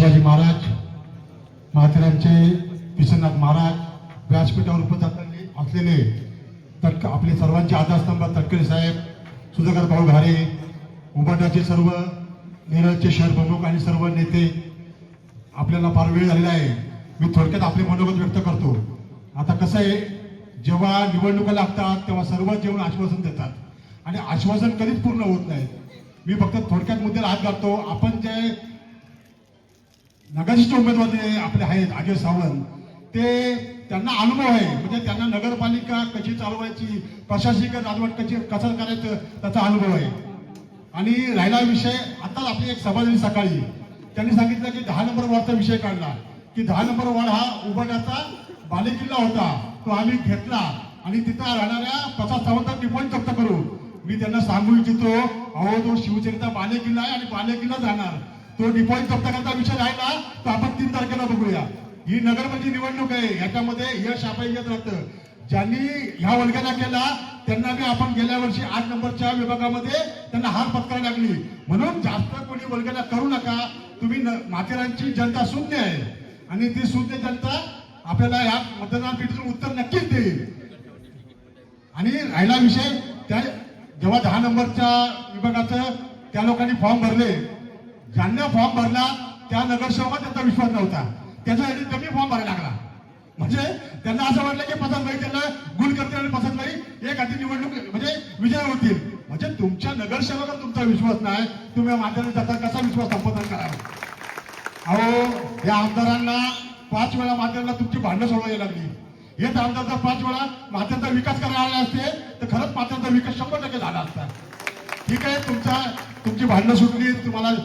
शिवाजी महाराज, माथेरानचे विश्वनाथ महाराज, व्यासपीठावर उपस्थित असलेले आपले सर्वांचे आधारस्तंभ तटकरे साहेब, सुधाकर भाऊ घारे, उबाटाचे सर्व नेरळचे शहर प्रमुख आणि सर्व नेते, आपल्याला फार वेळ झालेला आहे. मी थोडक्यात आपले मनोगत व्यक्त करतो. आता कसं आहे, जेव्हा निवडणुका लागतात तेव्हा सर्व जेवण आश्वासन देतात आणि आश्वासन कधीच पूर्ण होत नाही. मी फक्त थोडक्यात मुद्द्याला हात घालतो. आपण जे नगरचे उमेदवार आपले आहेत अजय सावंत, ते त्यांना अनुभव आहे, म्हणजे त्यांना नगरपालिका कशी चालवायची, प्रशासकीय राजवट कसं करायचं त्याचा अनुभव आहे. आणि राहिला विषय, आता आपली एक सभा झाली सकाळी, त्यांनी सांगितलं की 10 नंबर वॉर्डचा विषय काढला की 10 नंबर वॉर्ड हा उबाटाचा बालेकिल्ला होता, तो आम्ही घेतला आणि तिथं राहणाऱ्या प्रसाद सावंत डिपॉईंट जप्त करू. मी त्यांना सांगू इच्छितो, अहो तो शिवसेनेचा बालेकिल्ला आहे आणि बालेकिल्ला जाणार, तो डिपॉईंट जप्त करता विषय राहिला तर आपण 3 तारखेला बघूया. ही नगरमध्ये निवडणूक आहे, याच्यामध्ये यश अपयश राहतं. ज्यांनी ह्या वल्गना केला त्यांना बी आपण गेल्या वर्षी 8 नंबरच्या विभागामध्ये त्यांना हार पत्करावी लागली. म्हणून जास्त कोणी वल्गना करू नका. तुम्ही माथेरानची जनता शून्य आहे आणि ती शून्य जनता आपल्याला या मतदान पेटीतून उत्तर नक्कीच देईल. आणि राहिला विषय, त्या जेव्हा 10 नंबरच्या विभागाचं त्या लोकांनी फॉर्म भरले, ज्यांना फॉर्म भरला त्या नगरसेवकात त्यांचा विश्वास नव्हता, त्याच्यासाठी कमी फॉर्म भरायला लागला. म्हणजे त्यांना असं वाटलं की पसंतबाई त्यांना गुल करतील आणि पसंतबाई एक आधी निवडणूक म्हणजे विजय होतील. म्हणजे तुमच्या नगरसेवकावर तुमचा विश्वास नाही, तुम्ही माध्यमात जाता कसा विश्वास संपादन करा. अहो या आमदारांना 5 वेळा माध्यमाला तुमची भांडणं सोडवायला लागली. हेच आमदार जर 5 वेळा माध्यमाचा विकास करायला आले असते तर खरंच माध्यमाचा विकास 100% झाला असता. ठीक आहे, तुमची भांडणं सुटली, तुम्हाला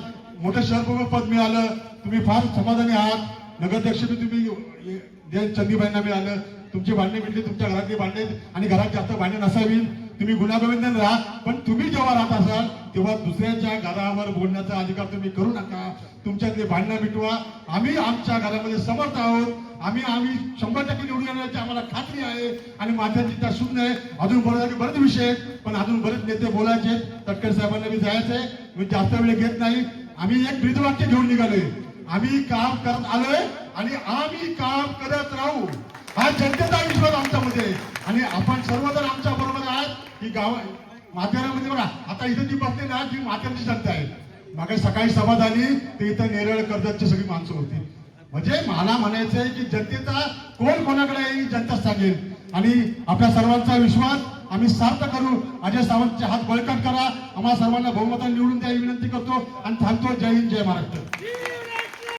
मोठं शहर पद मिळालं, तुम्ही फार समाधानी आहात. नगराध्यक्ष तुम्ही चंदीबाईंना मिळालं, तुमची भांडणे मिटली, तुमच्या घरातली भांडणे आणि घरात जास्त भांडणे नसावी, तुम्ही गुण्यागोविंदन राहा. पण तुम्ही जेव्हा राहत असाल तेव्हा दुसऱ्यांच्या घरावर बोलण्याचा अधिकार तुम्ही करू नका. तुमच्यातले भांडणं मिटवा. आम्ही आमच्या घरामध्ये समर्थ आहोत. आम्ही 100% निवडून येण्याची आम्हाला खात्री आहे आणि माझ्याची त्या शून्य आहे. अजून बोलायचे बरेच विषय आहेत, पण अजून बरेच नेते बोलायचे. तटकरे साहेबांना मी जायचंय, मी जास्त वेळ घेत नाही. आम्ही एक ब्रीदवाक्य घेऊन निघालोय, आम्ही काम करत आलोय आणि आम्ही काम करत राहू. हा जनतेचा विश्वास आमच्यामध्ये आणि आपण सर्वजण आमच्या बरोबर आहात. ही गाव माथेरानमध्ये बघा, आता इथे जी बसले ना ती माथेरानची जनता आहे. मागे सकाळी सभा झाली ते इथं नेरळ कर्जतची सगळी माणसं होती. म्हणजे मला म्हणायचं आहे की जनतेचा कोण कोणाकडे आहे ही जनता सांगेल आणि आपल्या सर्वांचा विश्वास आम्ही सार्थ करू. अजय सावंतचे हात बळकट करा. आम्हाला सर्वांना बहुमताने निवडून द्यायची विनंती करतो आणि थांबतो. जय हिंद, जय महाराष्ट्र.